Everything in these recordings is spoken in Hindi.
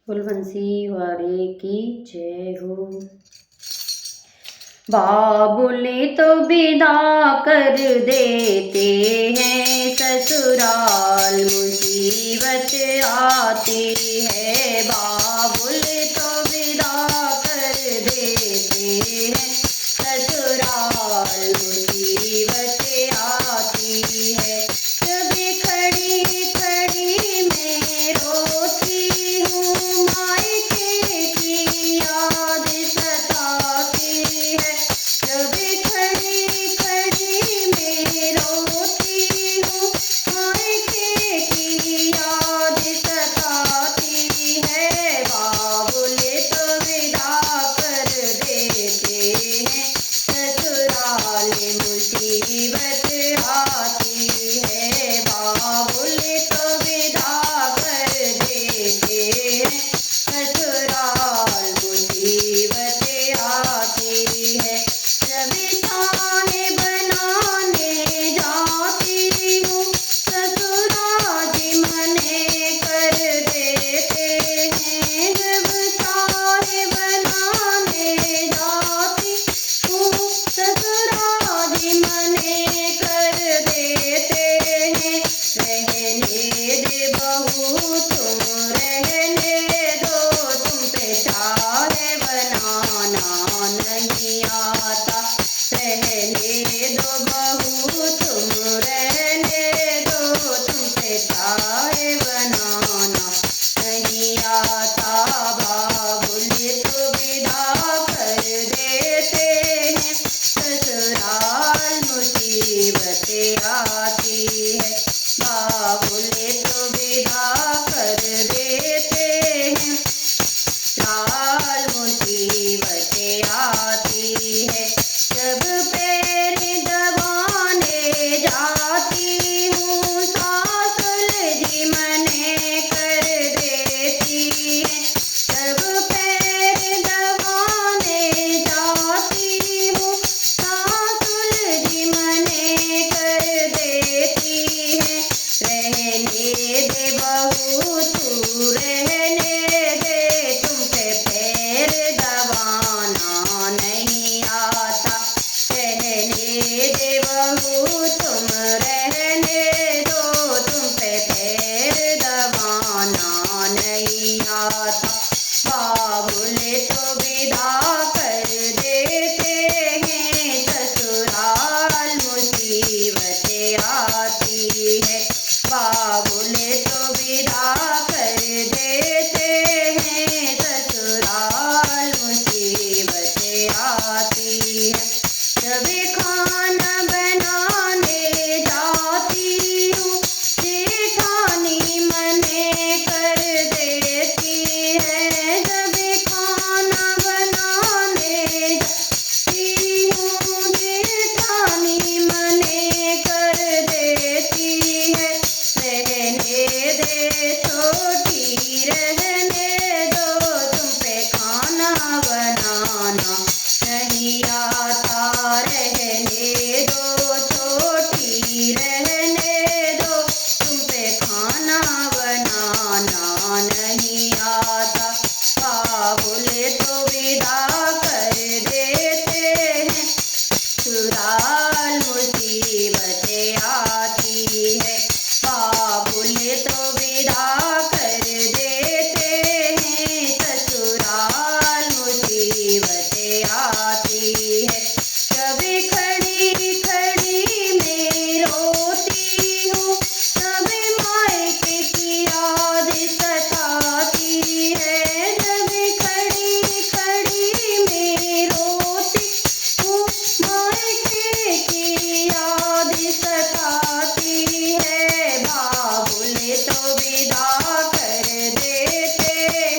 कुलवंशी वारे की जय हो। बाबुले तो विदा कर देते हैं, ससुराल मुसीबत आती है। बाबुले तो विदा कर देते हैं, ससुराल मुसीबत आती है। कभी खड़ी खड़ी मैं रोती हूँ, मायके की याद सताती है। कभी खड़ी खड़ी मैं रोती हूँ, मायके की याद सताती है। बाबुले तो विदा कर देते हैं, ससुराल मुसीबत आती है। बाबुले तो विदा कर देते हैं, ससुराल मुसीबत आती है। रवि खाने बनाने जाती हूँ, ससुराल मने कर देते हैं। जब चाय बनाने जाती हूँ, ससुराल मने कर देते हैं। रहने दे बहू तुम रहने दो, तुम पे चाय बनाना नहीं आता। रहने दो बहू तुम रहने दो, तुम पे चाय बनाना नहीं आता। बाबुले तो विदा कर देते हैं, ससुराल मुसीबत आती है। बाबुले तो विदा कर देते हैं, ससुराल मुसीबत आती है। जब पैर दबाने जाती हूँ, सासुल जी मने कर देती है। जब पैर दबाने जाती हूँ, सासुल जी मने कर देती है। रहने दे बहू तू रहने दे, तुम पे पैर दबाना नहीं आता। रहने दे बहू तुम रहने दो, तुम पे पैर दबाना नहीं आता। बाबुले तो विदा कर देते हैं, ससुराल मुसीबत आती है। बाबुले तो विदा कर देते हैं, ससुराल मुसीबत आती है। कभी खाना बनाने जाती हूँ, जेठानी मने कर देती है। कभी खाना बनाने जाती हूँ, जेठानी मने कर देती है। रहने दे छोटी रहने दो, तुम पे खाना बनाना नहीं आता। रहने दो छोटी रहने दो, तुम पे खाना बनाना नहीं आता। बाबुले तो विदा कर देते हैं, ससुराल मुसीबत आती है। बाबुले तो विदा कर देते हैं, ससुराल मुसीबत आती है। कभी खड़ी खड़ी मैं रोती हूँ, कभी मायके की याद सताती है। कभी खड़ी खड़ी मैं रोती हूँ, मायके की याद सताती है। बाबुले तो विदा कर देते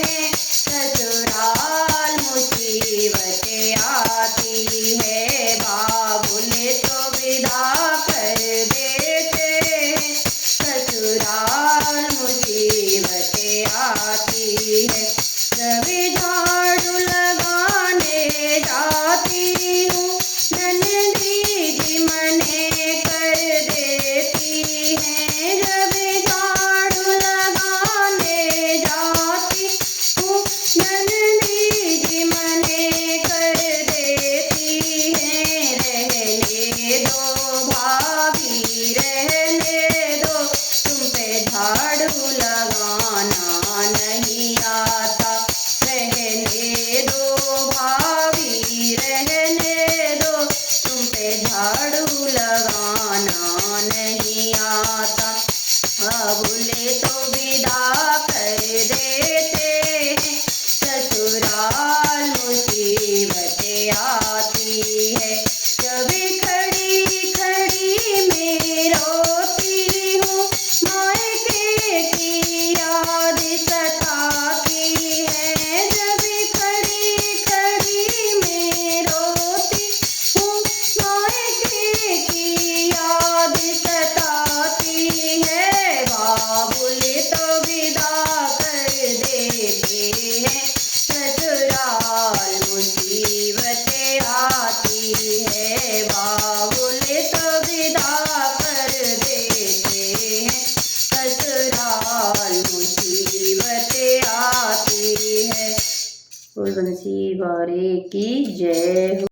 हैं, ससुराल मुसीबत आती है। बाबुले तो विदा कर देते हैं, ससुराल मुसीबत आती है। कभी झाड़ू लगाने जाती हूँ, नन्ही जी मने कर देती है। जब झाड़ू लगाने जाती हूँ, आती है, बाबुल तो विदा कर देते हैं, ससुराल मुसीबत आती है। बोल बंसी वारे की जय हो।